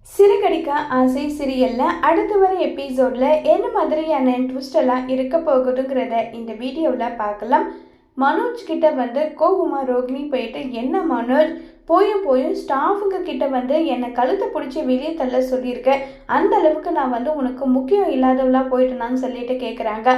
சிறுகடிக்க ஆசை சீரியல்ல அடுத்து வர எபிசோட்ல என்ன மாதிரியான ட்விஸ்ட் எல்லாம் இருக்க போகுதுங்கிறத இந்த வீடியோவில் பார்க்கலாம். மனோஜ் கிட்ட கோபமா ரோகிணி போயிட்டு, என்ன மனோஜ், போயும் போயும் ஸ்டாஃபுங்க கிட்ட என்னை கழுத்தை பிடிச்சி வெளியே தள்ள சொல்லியிருக்கேன், அந்த அளவுக்கு நான் உனக்கு முக்கியம் இல்லாதவளா போயிட்டேனான்னு சொல்லிட்டு கேட்குறாங்க.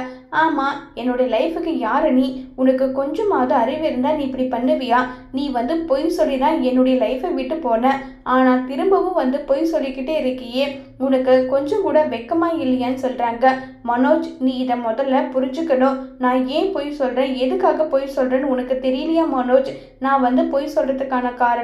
ஆமாம், என்னுடைய லைஃபுக்கு யாரு நீ? உனக்கு கொஞ்சமாவது அறிவு இருந்தால் நீ இப்படி பண்ணுவியா? நீ பொய் சொல்லி தான் என்னுடைய லைஃப்பை விட்டு போன, ஆனால் திரும்பவும் பொய் சொல்லிக்கிட்டே இருக்கியே, உனக்கு கொஞ்சம் கூட வெக்கமாக இல்லையான்னு சொல்கிறாங்க. மனோஜ், நீ இதை முதல்ல புரிஞ்சுக்கணும். நான் ஏன் பொய் சொல்கிறேன், எதுக்காக பொய் சொல்கிறேன்னு உனக்கு தெரியலையா மனோஜ்? நான் பொய் சொல்கிறதுக்கான காரணம்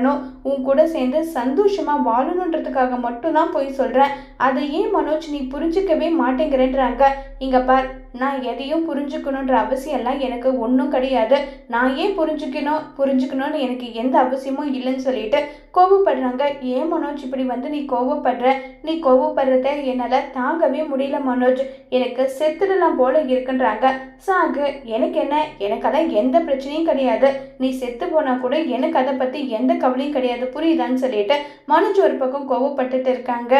உன் கூட சேர்ந்து சந்தோஷமாக வாழணுன்றதுக்காக மட்டும்தான் பொய் சொல்கிறேன். அதை ஏன் மனோஜ் நீ புரிஞ்சிக்கவே மாட்டேங்கிறேன்றாங்க. இங்கே பார், நான் எதையும் புரிஞ்சுக்கணுன்ற அவசியம்லாம் எனக்கு ஒன்றும் கிடையாது. நான் ஏன் புரிஞ்சுக்கணும்னு எனக்கு எந்த அவசியமும் இல்லைன்னு சொல்லிட்டு கோபப்படுறாங்க. ஏன் மனோஜ் இப்படி நீ கோபப்படுற? நீ கோபப்படுறத என்னால் தாங்கவே முடியல மனோஜ், எனக்கு செத்துடலாம் போல இருக்குன்றாங்க. சாகு, எனக்கு என்ன, எனக்கெல்லாம் எந்த பிரச்சனையும் கிடையாது. நீ செத்து போனா கூட எனக்கு அதை பற்றி எந்த கவலையும் கிடையாது, புரியுதான்னு சொல்லிட்டு மனோஜ் ஒரு பக்கம் கோபப்பட்டுட்டு இருக்காங்க.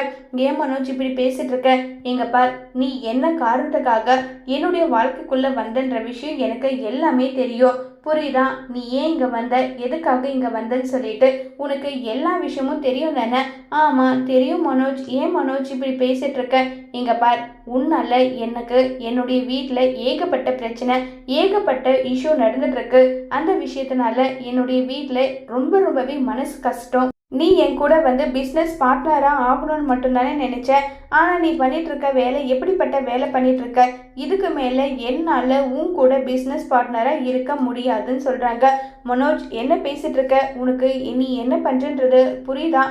ஏன் மனோஜ் இப்படி பேசிட்டு இருக்க? எங்க பார், நீ என்ன காரணத்துக்காக என்னுடைய வாழ்க்கைக்குள்ள வந்தன்ற விஷயம் எனக்கு எல்லாமே தெரியும், புரியுதா? நீ ஏன் இங்கே வந்த, எதுக்காக இங்கே வந்தன்னு சொல்லிட்டு உனக்கு எல்லா விஷயமும் தெரியும் தானே? ஆமாம் தெரியும் மனோஜ். ஏன் மனோஜ் இப்படி பேசிட்டு இருக்க? இங்கே பார், உன்னால எனக்கு என்னுடைய வீட்டில் ஏகப்பட்ட பிரச்சனை, ஏகப்பட்ட இஷ்யூ நடந்துட்டு இருக்கு. அந்த விஷயத்தினால என்னுடைய வீட்டில் ரொம்பவே மனசு கஷ்டம். நீ என் கூட பிஸ்னஸ் பார்ட்னராக ஆகணும்னு மட்டும்தானே நினச்சேன். ஆனால் நீ பண்ணிட்டு இருக்க வேலை எப்படிப்பட்ட வேலை பண்ணிட்டு இருக்க? இதுக்கு மேலே என்னால் உன் கூட பிஸ்னஸ் பார்ட்னராக இருக்க முடியாதுன்னு சொல்கிறாங்க. மனோஜ், என்ன பேசிகிட்டு இருக்க? உனக்கு நீ என்ன பண்ணுறன்றது புரியுதா?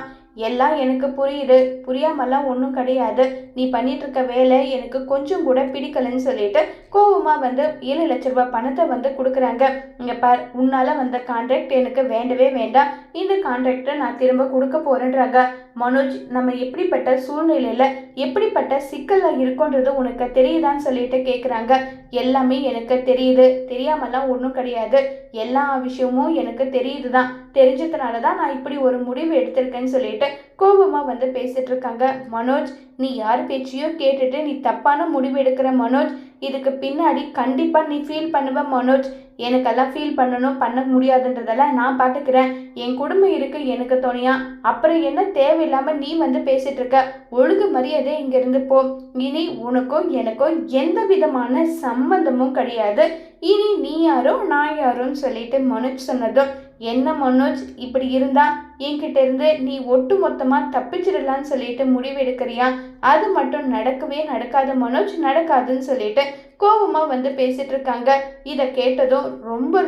எல்லாம் எனக்கு புரியுது, புரியாமலாம் ஒன்றும் கிடையாது. நீ பண்ணிட்டு இருக்க வேலை எனக்கு கொஞ்சம் கூட பிடிக்கலன்னு சொல்லிட்டு கோபமாக 7 லட்ச ரூபாய் பணத்தை கொடுக்குறாங்க. இங்கே பார், உன்னால் கான்ட்ராக்ட் எனக்கு வேண்டவே வேண்டாம். இந்த கான்ட்ராக்டை நான் திரும்ப கொடுக்க போகிறேன்றாங்க. மனோஜ், நம்ம எப்படிப்பட்ட சூழ்நிலையில் எப்படிப்பட்ட சிக்கலில் இருக்கோன்றது உனக்கு தெரியுதான்னு சொல்லிட்டு கேட்குறாங்க. எல்லாமே எனக்கு தெரியுது, தெரியாமலாம் ஒன்றும் கிடையாது. எல்லா விஷயமும் எனக்கு தெரியுது தான், தெரிஞ்சதுனால தான் நான் இப்படி ஒரு முடிவு எடுத்திருக்கேன்னு சொல்லிட்டு கோபமாக பேசிட்டு இருக்காங்க. மனோஜ், நீ யார் பேச்சையோ கேட்டுட்டு நீ தப்பான முடிவு எடுக்கிற மனோஜ். இதுக்கு பின்னாடி கண்டிப்பாக நீ ஃபீல் பண்ணுவ மனோஜ். எனக்கெல்லாம் ஃபீல் பண்ண முடியாதுன்றதெல்லாம் நான் பார்த்துக்கிறேன். என் குடும்பம் இருக்கு எனக்கு துணையா. அப்புறம் என்ன தேவையில்லாமல் நீ பேசிட்டு இருக்க? ஒழுங்கு மரியாதை இங்கிருந்து போ. இனி உனக்கும் எனக்கும் எந்த விதமான சம்பந்தமும் கிடையாது. இனி நீ யாரோ நான் யாரோன்னு சொல்லிட்டு மனோஜ் சொன்னதும், என்ன மனோஜ், இப்படி இருந்தா என்கிட்ட இருந்து நீ ஒட்டு மொத்தமாக தப்பிச்சிடலான்னு சொல்லிட்டு முடிவெடுக்கிறியா? அது மட்டும் நடக்கவே நடக்காது மனோஜ், நடக்காதுன்னு சொல்லிட்டு கோபமாக பேசிட்டு இருக்காங்க. இதை கேட்டதும்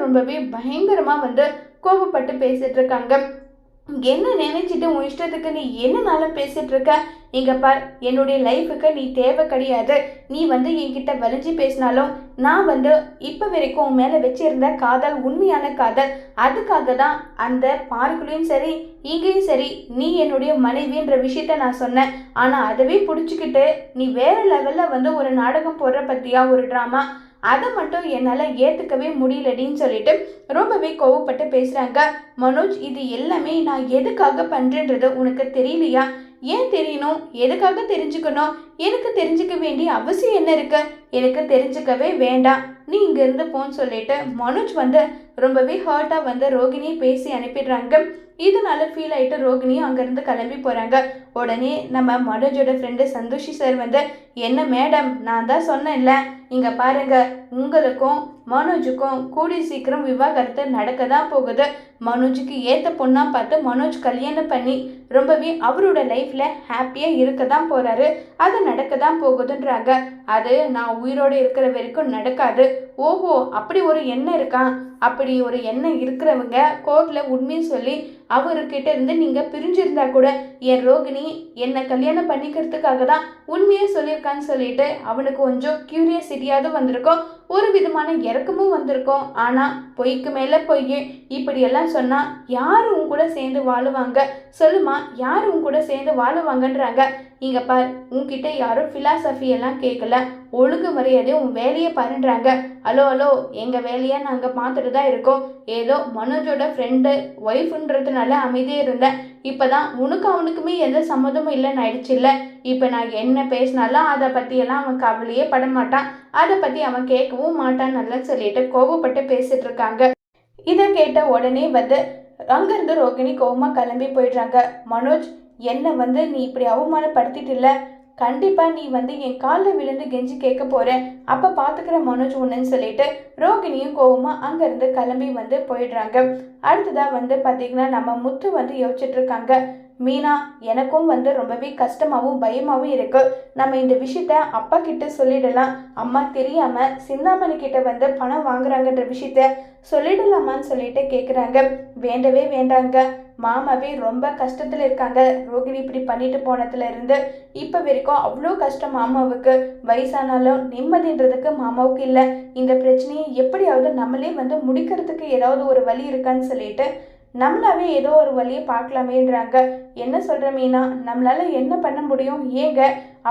ரொம்பவே பயங்கரமாக கோபப்பட்டு பேசிட்டு இருக்காங்க. என்ன நினைச்சிட்டு உன் இஷ்டத்துக்கு நீ என்னனாலும் பேசிட்டு இருக்க? இங்க பார், என்னுடைய லைஃபுக்கு நீ தேவை கிடையாது. நீ என்கிட்ட வலிஞ்சு பேசினாலும் நான் இப்போ வரைக்கும் உன் மேலே வச்சிருந்த காதல் உண்மையான காதல். அதுக்காக தான் அந்த பார்க்குலையும் சரி இங்கேயும் சரி நீ என்னுடைய மனைவின்ற விஷயத்த நான் சொன்னேன். ஆனால் அதவே பிடிச்சிக்கிட்டு நீ வேற லெவலில் ஒரு நாடகம் போடுற பற்றியா, ஒரு ட்ராமா, அதை மட்டும் என்னால் ஏற்றுக்கவே முடியலடின்னு சொல்லிட்டு ரொம்பவே கோவப்பட்டு பேசுகிறாங்க. மனோஜ், இது எல்லாமே நான் எதுக்காக பண்ணுறேன்றது உனக்கு தெரியலையா? ஏன் தெரியணும்? எதுக்காக தெரிஞ்சுக்கணும்? எனக்கு தெரிஞ்சுக்க வேண்டிய அவசியம் என்ன இருக்கு? எனக்கு தெரிஞ்சுக்கவே வேண்டாம், நீ இங்கேருந்து போன்னு சொல்லிட்டு மனோஜ் ரொம்பவே ஹர்ட்டாக ரோகிணியை பேசி அனுப்பிடுறாங்க. இதனால ஃபீல் ஆகிட்டு ரோகிணியும் அங்கேருந்து கிளம்பி போகிறாங்க. உடனே நம்ம மனோஜோட ஃப்ரெண்டு சந்தோஷி சார் என்ன மேடம், நான் தான் சொன்னேன்ல, இங்கே பாருங்க, உங்களுக்கும் மனோஜுக்கும் கூடி சீக்கிரம் விவாகரத்து நடக்க தான் போகுது. மனோஜுக்கு ஏற்ற பொண்ணாக பார்த்து மனோஜ் கல்யாணம் பண்ணி ரொம்பவே அவரோட லைஃப்பில் ஹாப்பியாக இருக்க தான் போகிறாரு. அது நடக்க தான் போகுதுன்றாங்க. அது நான் உயிரோடு இருக்கிற வரைக்கும் நடக்காது. ஓஹோ, அப்படி ஒரு எண்ணம் இருக்கா? அப்படி ஒரு எண்ணம் இருக்கிறவங்க கோர்ட்டில் உண்மையை சொல்லி அவர்கிட்ட இருந்து நீங்கள் பிரிஞ்சிருந்தா கூட என் ரோகிணி என்னை கல்யாணம் பண்ணிக்கிறதுக்காக தான் உண்மையே சொல்லியிருக்கான்னு சொல்லிட்டு அவனுக்கு கொஞ்சம் கியூரியாசிட்டியாவது வந்திருக்கும், ஒரு விதமான இறக்கமும் வந்திருக்கும். ஆனால் பொய்க்கு மேலே பொய், இப்படியெல்லாம் சொன்னால் யார் உன் கூட சேர்ந்து வாழுவாங்க சொல்லுமா? யார் உன் கூட சேர்ந்து வாழுவாங்கன்றாங்க. இங்கே பார், உன்கிட்ட யாரும் ஃபிலாசபி எல்லாம் கேட்கல, ஒழுங்கு மரியாதை உன் வேலையை பாருன்றாங்க. ஹலோ, எங்கள் வேலையை நாங்கள் பார்த்துட்டு தான் இருக்கோம். ஏதோ மனோஜோட ஃப்ரெண்டு ஒய்ஃபுன்றதுனால அமைதியாக இருந்தேன். இப்போதான் உனக்கு அவனுக்குமே எந்த சம்மதமும் இல்லைன்னு ஆயிடுச்சு இல்லை. இப்போ நான் என்ன பேசினாலும் அதை பற்றியெல்லாம் அவன் கவலையே பட மாட்டான், அதை பற்றி அவன் கேட்கவும் மாட்டான் நல்லா சொல்லிட்டு கோவப்பட்டு பேசிட்டு இருக்காங்க. இதை கேட்ட உடனே வந்து அங்கேருந்து ரோகிணி கோவமாக கிளம்பி போயிடுறாங்க. மனோஜ், என்னை நீ இப்படி அவமானப்படுத்திட்டு இல்லை, கண்டிப்பாக நீ என் காலில் விழுந்து கெஞ்சி கேட்க போகிறேன், அப்போ பார்த்துக்கிற மனோஜ் ஒன்றுன்னு சொல்லிட்டு ரோகிணியும் கோவமாக அங்கேருந்து கிளம்பி போயிடுறாங்க. அடுத்ததாக பார்த்திங்கன்னா நம்ம முத்து யோசிச்சுட்டு இருக்காங்க. மீனா, எனக்கும் ரொம்பவே கஷ்டமாகவும் பயமாகவும் இருக்கு. நம்ம இந்த விஷயத்த அப்பா கிட்ட சொல்லிடலாம், அம்மா தெரியாமல் சிந்தாமணி கிட்ட பணம் வாங்குறாங்கன்ற விஷயத்த சொல்லிடலாமான்னு சொல்லிட்டு கேட்குறாங்க. வேண்டவே வேண்டாங்க, மாமாவே ரொம்ப கஷ்டத்தில் இருக்காங்க. ரோகிணி இப்படி பண்ணிட்டு போனதுல இருந்து இப்போ வரைக்கும் அவ்வளோ கஷ்டம் மாமாவுக்கு. வயசானாலும் நிம்மதின்றதுக்கு மாமாவுக்கு இல்லை. இந்த பிரச்சனையை எப்படியாவது நம்மளே முடிக்கிறதுக்கு ஏதாவது ஒரு வழி இருக்கான்னு சொல்லிட்டு நம்மளாவே ஏதோ ஒரு வழியை பார்க்கலாமேன்றாங்க. என்ன சொல்கிற மீனா, நம்மளால என்ன பண்ண முடியும்? ஏங்க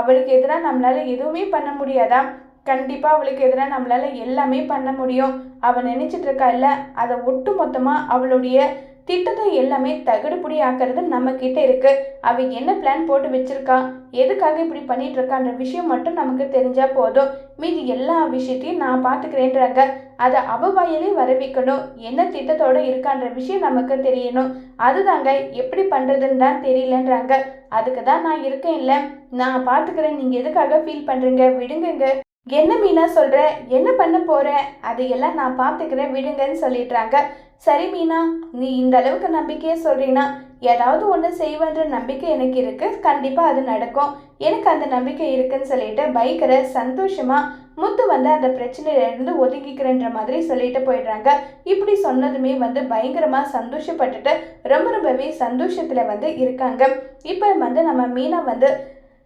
அவளுக்கு எதிராக நம்மளால எதுவுமே பண்ண முடியாதா? கண்டிப்பாக அவளுக்கு எதிராக நம்மளால எல்லாமே பண்ண முடியும். அவள் நினைச்சிட்டு இருக்கா இல்லை, அதை ஒட்டு மொத்தமாக அவளுடைய திட்டத்தை எல்லாமே தகடுபுடி ஆக்கிறது நம்ம கிட்ட இருக்கு. அவ என்ன பிளான் போட்டு வச்சிருக்கா, எதுக்காக இப்படி பண்ணிட்டு இருக்கான்ற விஷயம் மட்டும் நமக்கு தெரிஞ்சா போதும். மீதி எல்லா விஷயத்தையும் நான் பார்த்துக்கிறேன்றாங்க. அதை அவ வாயிலே வர வைக்கணும். என்ன திட்டத்தோட இருக்கான்ற விஷயம் நமக்கு தெரியணும். அதுதாங்க எப்படி பண்றதுன்னு தான் தெரியலன்றாங்க. அதுக்கு தான் நான் இருக்கேன் இல்லை, நான் பார்த்துக்கிறேன், நீங்க எதுக்காக ஃபீல் பண்றீங்க, விடுங்க. என்ன மீனா சொல்ற, என்ன பண்ண போற, அதையெல்லாம் நான் பார்த்துக்கிறேன், விடுங்கன்னு சொல்லிடுறாங்க. சரி மீனா, நீ இந்த அளவுக்கு நம்பிக்கையே சொல்றீங்கன்னா ஏதாவது ஒன்று செய்வேன்ற நம்பிக்கை எனக்கு இருக்கு, கண்டிப்பா அது நடக்கும், எனக்கு அந்த நம்பிக்கை இருக்குன்னு சொல்லிட்டு பைக்கரை சந்தோஷமா முத்து அந்த பிரச்சனையில இருந்து ஒதுங்கிக்கிறன்ற மாதிரி சொல்லிட்டு போயிடுறாங்க. இப்படி சொன்னதுமே பயங்கரமா சந்தோஷப்பட்டுட்டு ரொம்பவே சந்தோஷத்துல இருக்காங்க. இப்போ நம்ம மீனா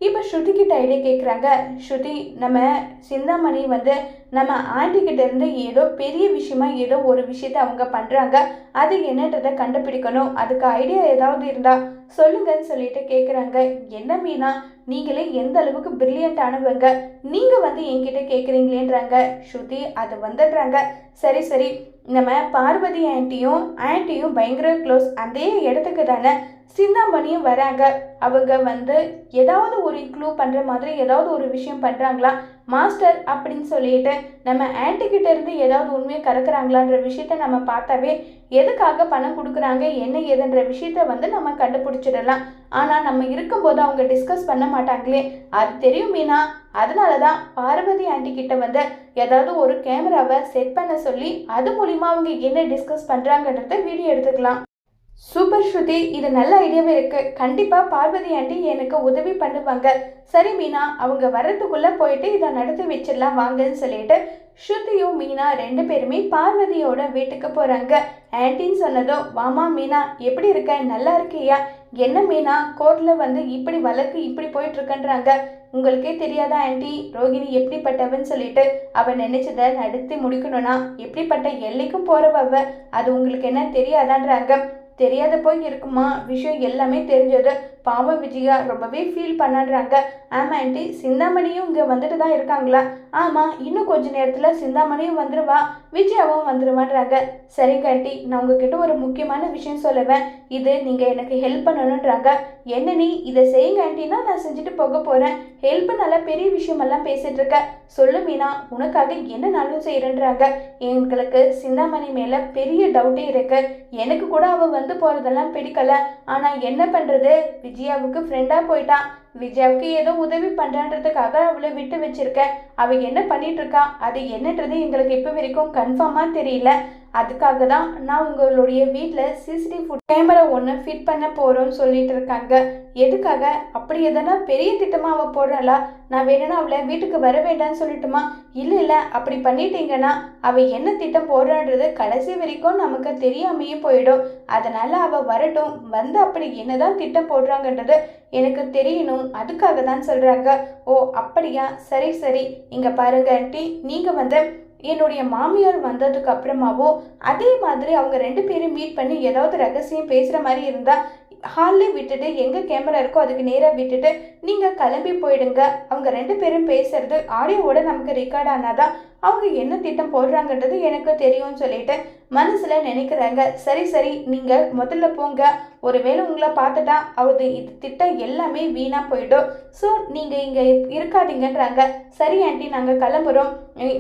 இப்போ ஸ்ருதி கிட்ட ஐடியா கேட்குறாங்க. ஸ்ருதி, நம்ம சிந்தாமணி நம்ம ஆண்டி கிட்ட இருந்து ஏதோ பெரிய விஷயமா ஏதோ ஒரு விஷயத்த அவங்க பண்ணுறாங்க, அது என்னன்றதை கண்டுபிடிக்கணும், அதுக்கு ஐடியா ஏதாவது இருந்தா சொல்லுங்கன்னு சொல்லிட்டு கேட்குறாங்க. என்ன மீனா, நீங்களே எந்த அளவுக்கு பிரில்லியண்டானவங்க, நீங்கள் என்கிட்ட கேட்குறீங்களேன்றாங்க. ஸ்ருதி அது வந்துடுறாங்க. சரி, நம்ம பார்வதி ஆன்ட்டியும் பயங்கர க்ளோஸ், அதே இடத்துக்கு தானே சிந்தாமணியும் வராங்க. அவங்க ஏதாவது ஒரு க்ளூ பண்ணுற மாதிரி ஏதாவது ஒரு விஷயம் பண்ணுறாங்களா மாஸ்டர் அப்படின்னு சொல்லிட்டு நம்ம ஆன்ட்டிக்கிட்ட இருந்து ஏதாவது உண்மையை கறக்குறாங்களான்ற விஷயத்த நம்ம பார்த்தாவே எதுக்காக பணம் கொடுக்குறாங்க என்ன ஏதுன்ற விஷயத்த நம்ம கண்டுபிடிச்சிடலாம். ஆனால் நம்ம இருக்கும்போது அவங்க டிஸ்கஸ் பண்ண மாட்டாங்களே, அது தெரியும் மீனா. அதனால தான் பார்வதி ஆன்ட்டி கிட்ட ஏதாவது ஒரு கேமராவை செட் பண்ண சொல்லி அது மூலிமா அவங்க என்ன டிஸ்கஸ் பண்ணுறாங்கன்றத வீடியோ எடுத்துக்கலாம். சூப்பர் ஸ்ருதி, இது நல்ல ஐடியாவே இருக்கு. கண்டிப்பாக பார்வதி ஆண்டி எனக்கு உதவி பண்ணுவாங்க. சரி மீனா, அவங்க வர்றதுக்குள்ளே போயிட்டு இதை நடத்தி வச்சிடலாம் வாங்கன்னு சொல்லிட்டு ஸ்ருதியும் மீனா ரெண்டு பேருமே பார்வதியோட வீட்டுக்கு போகிறாங்க. ஆன்ட்டின்னு சொன்னதும், வாமா மீனா, எப்படி இருக்க, நல்லா இருக்கியா? என்ன மீனா, கோர்ட்டில் இப்படி வழக்கு இப்படி போயிட்டுருக்கன்றாங்க, உங்களுக்கே தெரியாதா ஆன்ட்டி ரோகிணி எப்படிப்பட்டவன்னு சொல்லிட்டு, அவள் நினைச்சதை நடத்தி முடிக்கணும்னா எப்படிப்பட்ட எல்லைக்கும் போகிறவ, அது உங்களுக்கு என்ன தெரியாதான்றாங்க. தெரியாத போய் இருக்குமா, விஷயம் எல்லாமே தெரிஞ்சது. பாவம் விஜயா ரொம்பவே ஃபீல் பண்ணாடுறாங்க. ஆமாம் ஆண்டி, சிந்தாமணியும் இங்கே வந்துட்டு தான் இருக்காங்களா? ஆமாம், இன்னும் கொஞ்ச நேரத்தில் சிந்தாமணியும் வந்துடுவா, விஜயாவும் வந்துடுவான்றாங்க. சரிங்க ஆண்டி, நான் உங்ககிட்ட ஒரு முக்கியமான விஷயம் சொல்லுவேன், இது நீங்கள் எனக்கு ஹெல்ப் பண்ணணுன்றாங்க. என்ன நீ இதை செய்யுங்க ஆண்டினா நான் செஞ்சுட்டு போக போகிறேன். ஹெல்ப் நல்லா பெரிய விஷயமெல்லாம் பேசிகிட்டு இருக்க, சொல்லு மீனா, உனக்காக என்ன நானும் செய்கிறேன்றாங்க. எங்களுக்கு சிந்தாமணி மேலே பெரிய டவுட்டே இருக்கு. எனக்கு கூட அவள் போகிறதெல்லாம் பிடிக்கல. ஆனால் என்ன பண்ணுறது, விஜயாவுக்கு ஃப்ரெண்டாக போயிட்டான். விஜயாவுக்கு ஏதோ உதவி பண்ணுறான்றதுக்காக அவளை விட்டு வச்சிருக்கேன். அவள் என்ன பண்ணிட்டு இருக்கா, அது என்னன்றது எங்களுக்கு இப்போ வரைக்கும் கன்ஃபார்மாக தெரியல. அதுக்காக தான் நான் உங்களுடைய வீட்டில் சிசிடிவி கேமரா ஒன்று ஃபிட் பண்ண போகிறோன்னு சொல்லிட்டு இருக்காங்க. எதுக்காக? அப்படி எதனா பெரிய திட்டமாக அவள் போடுறாளா? நான் வேணும்னா அவளை வீட்டுக்கு வர வேண்டான்னு சொல்லட்டுமா? இல்லை, அப்படி பண்ணிட்டீங்கன்னா அவள் என்ன திட்டம் போடுறான்றது கடைசி வரைக்கும் நமக்கு தெரியாமையே போயிடும். அதனால் அவள் வரட்டும், அப்படி என்னதான் திட்டம் போடுறாங்கன்றது எனக்கு தெரியணும், அதுக்காக தான் சொல்கிறாங்க. ஓ அப்படியா, சரி, இங்கே பாருங்க ஆண்டி, நீங்கள் என்னுடைய மாமியார் வந்ததுக்கு அப்புறமாவோ அதே மாதிரி அவங்க ரெண்டு பேரும் மீட் பண்ணி ஏதாவது ரகசியம் பேசுகிற மாதிரி இருந்தால் ஹால்லே விட்டுட்டு எங்கே கேமரா இருக்கோ அதுக்கு நேராக விட்டுட்டு நீங்கள் கிளம்பி போயிடுங்க. அவங்க ரெண்டு பேரும் பேசுறது ஆடியோவோட நமக்கு ரெக்கார்ட் ஆனாதான் அவங்க என்ன திட்டம் போடுறாங்கன்றது எனக்கு தெரியும்னு சொல்லிட்டு மனசுல நினைக்கிறாங்க. சரி சரி, நீங்க முதல்ல போங்க, ஒருவேளை உங்களை பார்த்துட்டா இது திட்டம் எல்லாமே வீணா போயிடும். ஸோ நீங்க இங்க இருக்காதீங்கன்றாங்க. சரி ஆண்டி, நாங்க கிளம்புறோம்,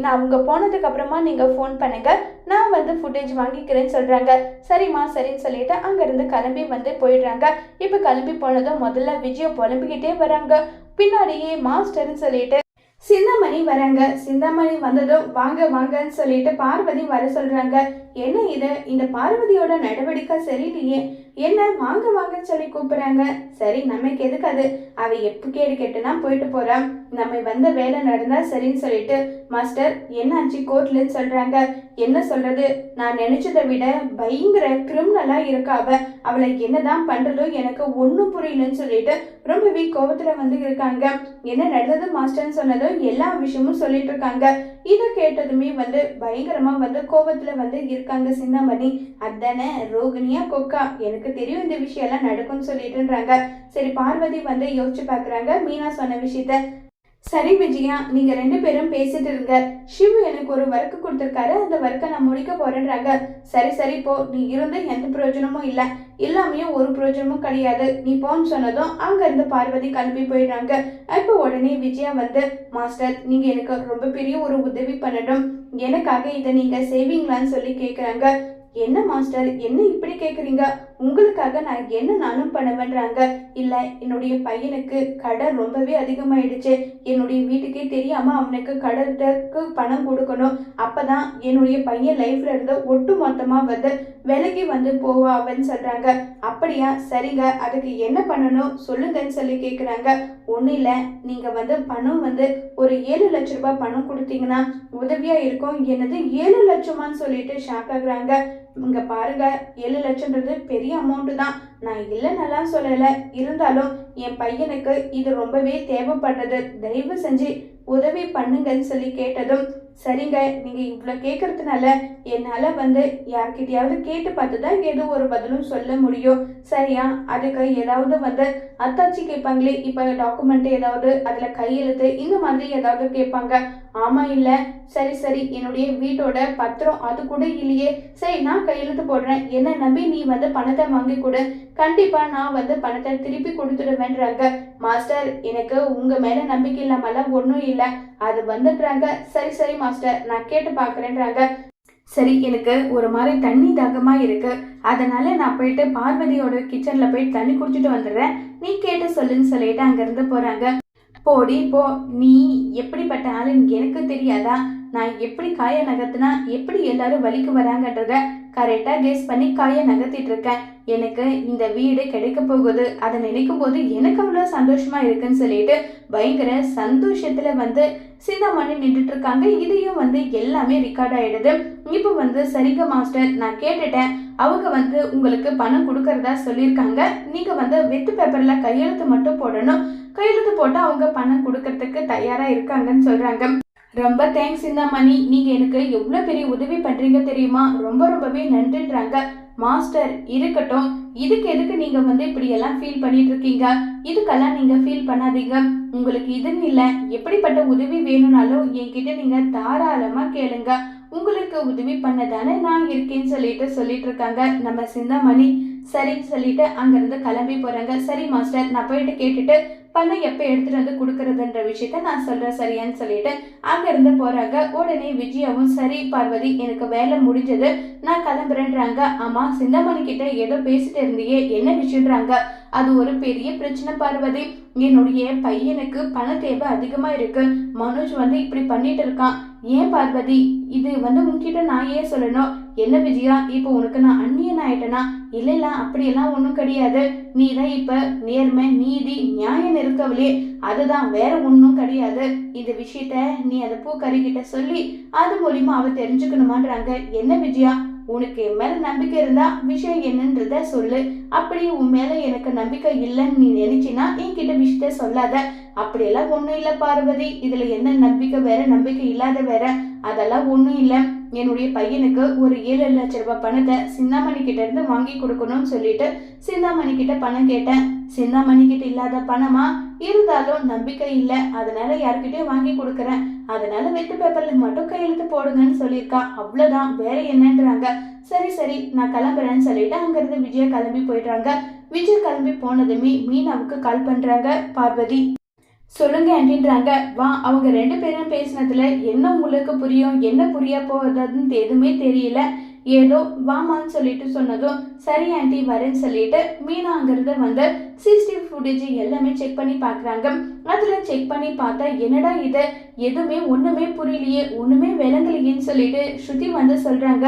நான் அவங்க போனதுக்கு அப்புறமா நீங்க ஃபோன் பண்ணுங்க, நான் ஃபுட்டேஜ் வாங்கிக்கிறேன்னு சொல்றாங்க. சரிம்மா சரின்னு சொல்லிட்டு அங்கிருந்து கிளம்பி போயிடுறாங்க. இப்போ கிளம்பி போனதும் முதல்ல விஜய புலம்பிக்கிட்டே வராங்க. பின்னாடியே மாஸ்டர்னு சொல்லிட்டு சிந்தாமணி வராங்க. சிந்தாமணி வந்ததும் வாங்க வாங்கன்னு சொல்லிட்டு பார்வதி வர சொல்றாங்க. என்ன இது, இந்த பார்வதியோட நடவடிக்கை சரியில்லையே, என்ன வாங்க வாங்கன்னு சொல்லி கூப்பிடுறாங்க. சரி, நமக்கு எதுக்கு அது, அவ எப்ப கேடு கெட்டுனா போயிட்டு போறான், நம்ம வந்த வேலை நடந்தா சரின்னு சொல்லிட்டு மாஸ்டர் என்னாச்சு கோர்ட்லன்னு சொல்றாங்க. என்ன சொல்றது, நான் நினைச்சதை விட பயங்கர கிரிமினலா இருக்கா அவளை என்னதான் பண்றதோ எனக்கு ஒன்னும் புரியலன்னு சொல்லிட்டு ரொம்பவே கோபத்துல இருக்காங்க. என்ன நடந்தது மாஸ்டர்ன்னு சொன்னதும் எல்லா விஷயமும் சொல்லிட்டு இருக்காங்க. இதை கேட்டதுமே பயங்கரமா கோபத்துல இருக்காங்க சிந்தாமணி. அதானே ரோகிணியா கொக்கா, எனக்கு தெரியும் இந்த விஷயம் எல்லாம் நடக்கும்னு சொல்லிட்டுன்றாங்க. சரி, பார்வதி யோசிச்சு பாக்குறாங்க மீனா சொன்ன விஷயத்த. சரி விஜயா, நீங்க 2 பேரும் பேசிட்டு இருங்க, சிவு எனக்கு ஒரு ஒர்க்கு கொடுத்துருக்காரு, அந்த ஒர்க்கை நான் முடிக்க போறேன்றாங்க. சரி சரி போ, நீ இருந்து எந்த பிரயோஜனமும் இல்லை, எல்லாமே ஒரு பிரயோஜனமும் கிடையாது, நீ போன்னு சொன்னதும் அங்க இருந்து பார்வதி கிளம்பி போயிடுறாங்க. இப்போ உடனே விஜயா மாஸ்டர் நீங்க எனக்கு ரொம்ப பெரிய ஒரு உதவி பண்ணணும், எனக்காக இதை நீங்க செய்வீங்களான்னு சொல்லி கேக்குறாங்க. என்ன மாஸ்டர், என்ன இப்படி கேக்குறீங்க, உங்களுக்காக நான் என்னனாலும் பண்ணுவேன்றாங்க. இல்ல, என்னுடைய பையனுக்கு கடன் ரொம்பவே அதிகமாயிடுச்சு, என்னுடைய வீட்டுக்கே தெரியாம அவனுக்கு கடனுக்கு பணம் கொடுக்கணும், அப்பதான் என்னுடைய பையன் லைஃப்ல இருந்து ஒட்டு மொத்தமா விலகி போவான்னு சொல்றாங்க. அப்படியா, சரிங்க, அதுக்கு என்ன பண்ணணும் சொல்லுங்கன்னு சொல்லி கேக்குறாங்க. ஒன்றும் இல்லை, நீங்க பணம் ஒரு 7 லட்சம் ரூபாய் பணம் கொடுத்தீங்கன்னா உதவியா இருக்கும். என்னது 7 லட்சமான்னு சொல்லிட்டு ஷாக் ஆகுறாங்க. இங்க பாருங்க, 7 லட்சம்ன்றது பெரிய அமௌண்ட் தான், நான் இல்லைன்னெல்லாம் சொல்லலை, இருந்தாலும் என் பையனுக்கு இது ரொம்பவே தேவைப்பட்டது, தயவு செஞ்சு உதவி பண்ணுங்கன்னு சொல்லி கேட்டதும் சரிங்க, நீங்க இவ்வளவு கேட்கறதுனால என்னால யார்கிட்டயாவது கேட்டு பார்த்துதான் ஏதோ ஒரு பதிலும் சொல்ல முடியும், சரியா? அதுக்கு ஏதாவது அத்தாச்சி கேட்பாங்களே, இப்ப டாக்குமெண்ட் ஏதாவது அதுல கையெழுத்து இந்த மாதிரி ஏதாவது கேட்பாங்க. ஆமா இல்ல, சரி சரி, என்னுடைய வீட்டோட பத்திரம் அது கூட இல்லையே, சரி நான் கையெழுத்து போடுறேன், என்ன நம்பி நீ பணத்தை வாங்கி கொடு, கண்டிப்பா நான் பணத்தை திருப்பி கொடுத்துடுவேன்றாங்க. மாஸ்டர், எனக்கு உங்க மேல நம்பிக்கை இல்லாமல ஒன்றும் இல்லை, அது வந்துடுறாங்க. சரி சரி மாஸ்டர், நான் கேட்டு பாக்குறேன்றாங்க. சரி, எனக்கு ஒரு மாதிரி தண்ணி தாகமா இருக்கு, அதனால நான் போயிட்டு பார்வதியோட கிச்சன்ல போய் தண்ணி குடிச்சிட்டு வந்துடுறேன், நீ கேட்டு சொல்லுன்னு சொல்லிட்டு அங்கிருந்து போறாங்க. போடி போ, நீ எப்படிப்பட்ட ஆளுன்னு எனக்கு தெரியாதா, நான் எப்படி காய நகர்த்தினா எப்படி எல்லாரும் வலிக்கு வராங்கன்றத கரெக்டா கெஸ் பண்ணி காய நகர்த்திட்டு இருக்கேன். எனக்கு இந்த வீடு கிடைக்க போகுது, அதை நினைக்கும் போது எனக்கு அவ்வளோ சந்தோஷமா இருக்குன்னு சொல்லிட்டு பயங்கர சந்தோஷத்துல சிந்தாமணி நின்றுட்டு இருக்காங்க. இதையும் எல்லாமே ரெக்கார்ட் ஆயிடுது. இப்போ சரிங்க மாஸ்டர், நான் கேட்டுட்டேன், அவங்க உங்களுக்கு பணம் கொடுக்கறதா சொல்லியிருக்காங்க, நீங்க வெத்து பேப்பர்ல கையெழுத்து மட்டும் போடணும், கையெழுத்து போட்டு அவங்க பணம் கொடுக்கறதுக்கு தயாரா இருக்காங்கன்னு சொல்றாங்க. ரொம்ப தேங்க்ஸ் சிந்தாமணி, நீங்க எனக்கு எவ்வளவு பெரிய உதவி பண்றீங்க தெரியுமா, ரொம்பவே நன்றின்றாங்க. மாஸ்டர் இருக்கட்டும், இதுக்கு எதுக்கு நீங்க இப்படி எல்லாம் ஃபீல் பண்ணிட்டு இருக்கீங்க, இதுக்கெல்லாம் நீங்க ஃபீல் பண்ணாதீங்க, உங்களுக்கு இதுன்னு இல்லை, எப்படிப்பட்ட உதவி வேணும்னாலும் என்கிட்ட நீங்க தாராளமா கேளுங்க, உங்களுக்கு உதவி பண்ணதானே நான் இருக்கேன்னு சொல்லிட்டு இருக்காங்க நம்ம சிந்தாமணி. சரின்னு சொல்லிட்டு அங்கிருந்து கிளம்பி போறாங்க. சரி மாஸ்டர், நான் போயிட்டு கேட்டுட்டு பணம் எப்போ எடுத்துட்டு கொடுக்கறதுன்ற விஷயத்த நான் சொல்றேன் சரியான்னு சொல்லிட்டு அங்கிருந்து போறாங்க. உடனே விஜயாவும் சரி பார்வதி, எனக்கு வேலை முடிஞ்சது, நான் கிளம்புறேன்றாங்க. ஆமா, சிந்தாமணி கிட்ட ஏதோ பேசிட்டு இருந்தியே, என்ன விஷயம்ன்றாங்க. அது ஒரு பெரிய பிரச்சனை பார்வதி, என்னுடைய பையனுக்கு பண தேவை அதிகமா இருக்கு, மனோஜ் இப்படி பண்ணிட்டு இருக்கான். ஏன் பார்வதி, இது உன்கிட்ட நான் ஏன் சொல்லணும், என்ன விஜயா, இப்போ உனக்கு நான் அந்நியன் ஆயிட்டேனா? இல்ல அப்படியெல்லாம் ஒன்றும் கிடையாது, நீ தான் இப்ப நேர்மை நீதி நியாயம் இருக்கவளே, அதுதான், வேற ஒன்றும் கிடையாது. இந்த விஷயத்த நீ அந்த பூக்கறி கிட்ட சொல்லி அது மூலியமா அவ தெரிஞ்சுக்கணுமான்றாங்க. என்ன விஜயா, உனக்கு என் மேல நம்பிக்கை இருந்தா விஷயம் என்னன்றத சொல்லு, அப்படி உன் மேல எனக்கு நம்பிக்கை இல்லைன்னு நீ நினைச்சினா என்கிட்ட விஷயத்த சொல்லாத. அப்படியெல்லாம் ஒண்ணும் இல்லை பார்வதி, இதுல என்ன நம்பிக்கை வேற நம்பிக்கை இல்லாத வேற, அதெல்லாம் ஒண்ணும் இல்லை, என்னுடைய பையனுக்கு ஒரு 7 லட்ச ரூபாய் பணத்தை சிந்தாமணி கிட்ட இருந்து வாங்கி கொடுக்கணும்னு சொல்லிட்டு சிந்தாமணி கிட்ட பணம் கேட்டேன். சிந்தாமணி கிட்ட இல்லாத பணமா இருந்தாலும் நம்பிக்கை இல்லை, அதனால யார்கிட்டயும் வாங்கி கொடுக்குறேன், அதனால வெட்டு பேப்பர்ல மட்டும் கையெழுத்து போடுங்கன்னு சொல்லியிருக்கா, அவ்வளவுதான், வேற என்னன்றாங்க. சரி சரி நான் கிளம்புறேன்னு சொல்லிட்டு அங்கிருந்து விஜயா கிளம்பி போயிடுறாங்க. விஜய் கிளம்பி போனதுமே மீனாவுக்கு கால் பண்றாங்க பார்வதி. சொல்லுங்க ஆண்டின்றாங்க. வா, அவங்க 2 பேரும் பேசினதுல என்ன உங்களுக்கு புரியும், என்ன புரிய போகுதுன்னு எதுவுமே தெரியல, ஏதோ வாமான்னு சொல்லிட்டு சொன்னதும் சரி ஆண்டி வரேன்னு சொல்லிட்டு மீனா அங்கிருந்து வந்து சிசிடிவி ஃபுட்டேஜ் எல்லாமே செக் பண்ணி பார்க்குறாங்க. அதில் செக் பண்ணி பார்த்தா என்னடா இது எதுவுமே ஒன்றுமே புரியலையே, ஒன்றுமே விளங்கலையேன்னு சொல்லிட்டு ஸ்ருதி வந்து சொல்கிறாங்க.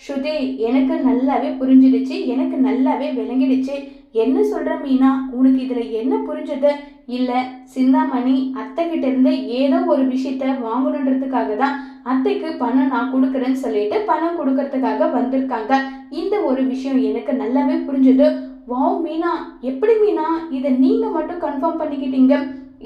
ஸ்ருதி, எனக்கு நல்லாவே புரிஞ்சிடுச்சு, எனக்கு நல்லாவே விளங்கிடுச்சு. என்ன சொல்கிற மீனா, உனக்கு இதில் என்ன புரிஞ்சது? இல்லை, சிந்தாமணி அத்தை கிட்ட இருந்து ஏதோ ஒரு விஷயத்த வாங்கணுன்றதுக்காக தான் அத்தைக்கு பணம் நான் கொடுக்குறேன்னு சொல்லிட்டு பணம் கொடுக்கறதுக்காக வந்திருக்காங்க. இந்த ஒரு விஷயம் எனக்கு நல்லாவே புரிஞ்சது. வாவ் மீனா, எப்படி மீனா இதை நீங்கள் மட்டும் கன்ஃபார்ம் பண்ணிக்கிட்டீங்க?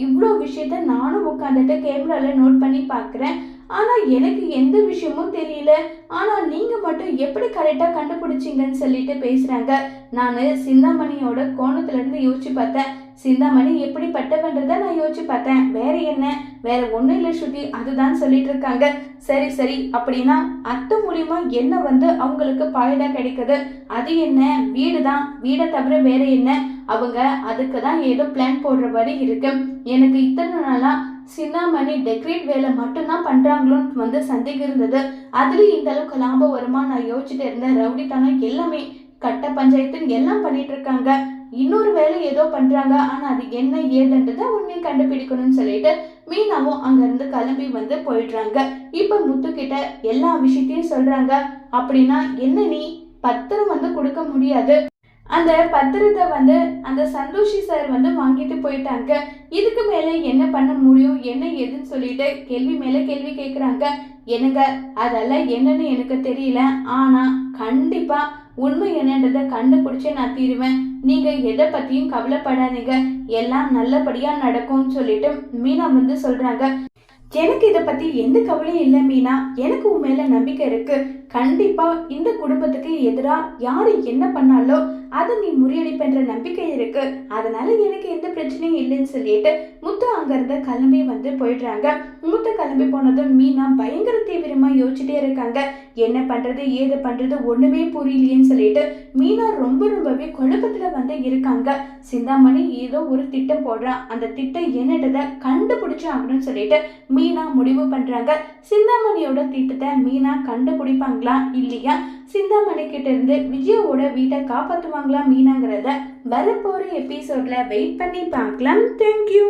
இவ்வளோ விஷயத்த நானும் உட்காந்துட்டு கேமராவில் நோட் பண்ணி பார்க்குறேன், ஆனால் எனக்கு எந்த விஷயமும் தெரியல, ஆனால் நீங்கள் மட்டும் எப்படி கரெக்டாக கண்டுபிடிச்சிங்கன்னு சொல்லிட்டு பேசுகிறாங்க. நான் சிந்தாமணியோட கோணத்துலேருந்து யோசிச்சு பார்த்தேன், சிந்தாமணி எப்படிப்பட்டவன்றதை நான் யோசிச்சு பார்த்தேன், வேற என்ன, வேற ஒன்றும் இல்லை ஸ்ருதி, அதுதான் சொல்லிட்டு இருக்காங்க. சரி சரி, அப்படின்னா அத்தை மூலியமா என்ன வந்து அவங்களுக்கு பாயடா கிடைக்குது, அது என்ன, வீடு தான், வீடை தவிர வேற என்ன, அவங்க அதுக்கு தான் ஏதோ பிளான் போடுறபடி இருக்கு. எனக்கு இத்தனை நாளா சிந்தாமணி டெக்கரேட் வேலை மட்டும்தான் பண்றாங்களோன்னு வந்து சந்தேகம் இருந்தது. அதுலயும் இந்த அளவுக்கு லாபம் வருமா நான் யோசிச்சுட்டு இருந்தேன். ரவுடித்தனம் எல்லாமே கட்ட பஞ்சாயத்துன்னு எல்லாம் பண்ணிட்டு இருக்காங்க. இன்னொரு வேலை ஏதோ பண்றாங்க, ஆனா அது என்ன ஏதுன்றதை உண்மையை கண்டுபிடிக்கணும்னு சொல்லிட்டு மீனாவும் அங்கிருந்து கிளம்பி வந்து போயிடுறாங்க. இப்ப முத்து கிட்ட எல்லா விஷயத்தையும் சொல்றாங்க. அப்படின்னா என்ன, நீ பத்திரம் வந்து கொடுக்க முடியாது, அந்த பத்திரத்தை வந்து அந்த சந்தோஷி சார் வந்து வாங்கிட்டு போயிட்டாங்க, இதுக்கு மேலே என்ன பண்ண முடியும், என்ன ஏதுன்னு சொல்லிட்டு கேள்வி மேலே கேள்வி கேட்குறாங்க. என்னங்க, அதெல்லாம் என்னன்னு எனக்கு தெரியல, ஆனால் கண்டிப்பாக உண்மை என்னன்றதை கண்டுபிடிச்சே நான் தீருவேன், நீங்கள் எதை பற்றியும் கவலைப்படாதீங்க, எல்லாம் நல்லபடியாக நடக்கும்னு சொல்லிட்டு மீனா வந்து சொல்கிறாங்க. எனக்கு இதை பற்றி எந்த கவலையும் இல்லை மீனா, எனக்கு உன் மேலே நம்பிக்கை இருக்கு, கண்டிப்பாக இந்த குடும்பத்துக்கு எதிராக யார் என்ன பண்ணாலோ அதை நீ முறியடிப்பன்ற நம்பிக்கை இருக்கு, அதனால எனக்கு எந்த பிரச்சனையும் இல்லைன்னு சொல்லிட்டு முத்து அங்கிருந்து கிளம்பி வந்து போயிடுறாங்க. முத்து கிளம்பி போனதும் மீனா பயங்கர தீவிரமா யோசிச்சுட்டே இருக்காங்க. என்ன பண்றது ஏது பண்றது ஒண்ணுமே புரியலையேன்னு சொல்லிட்டு மீனா ரொம்பவே குழப்பத்துல வந்து இருக்காங்க. சிந்தாமணி ஏதோ ஒரு திட்டம் போடுறான், அந்த திட்டம் என்னன்றதை கண்டுபிடிச்சு ஆகணும்னு சொல்லிட்டு மீனா முடிவு பண்றாங்க. சிந்தாமணியோட திட்டத்தை மீனா கண்டுபிடிப்பாங்களா இல்லையா, சிந்தாமணி கிட்ட இருந்து விஜயோட வீட்டை காப்பாற்றுவாங்களா மீனாங்கிறத வரப்போற எபிசோட்ல வெயிட் பண்ணி பார்க்கலாம். தேங்க்யூ.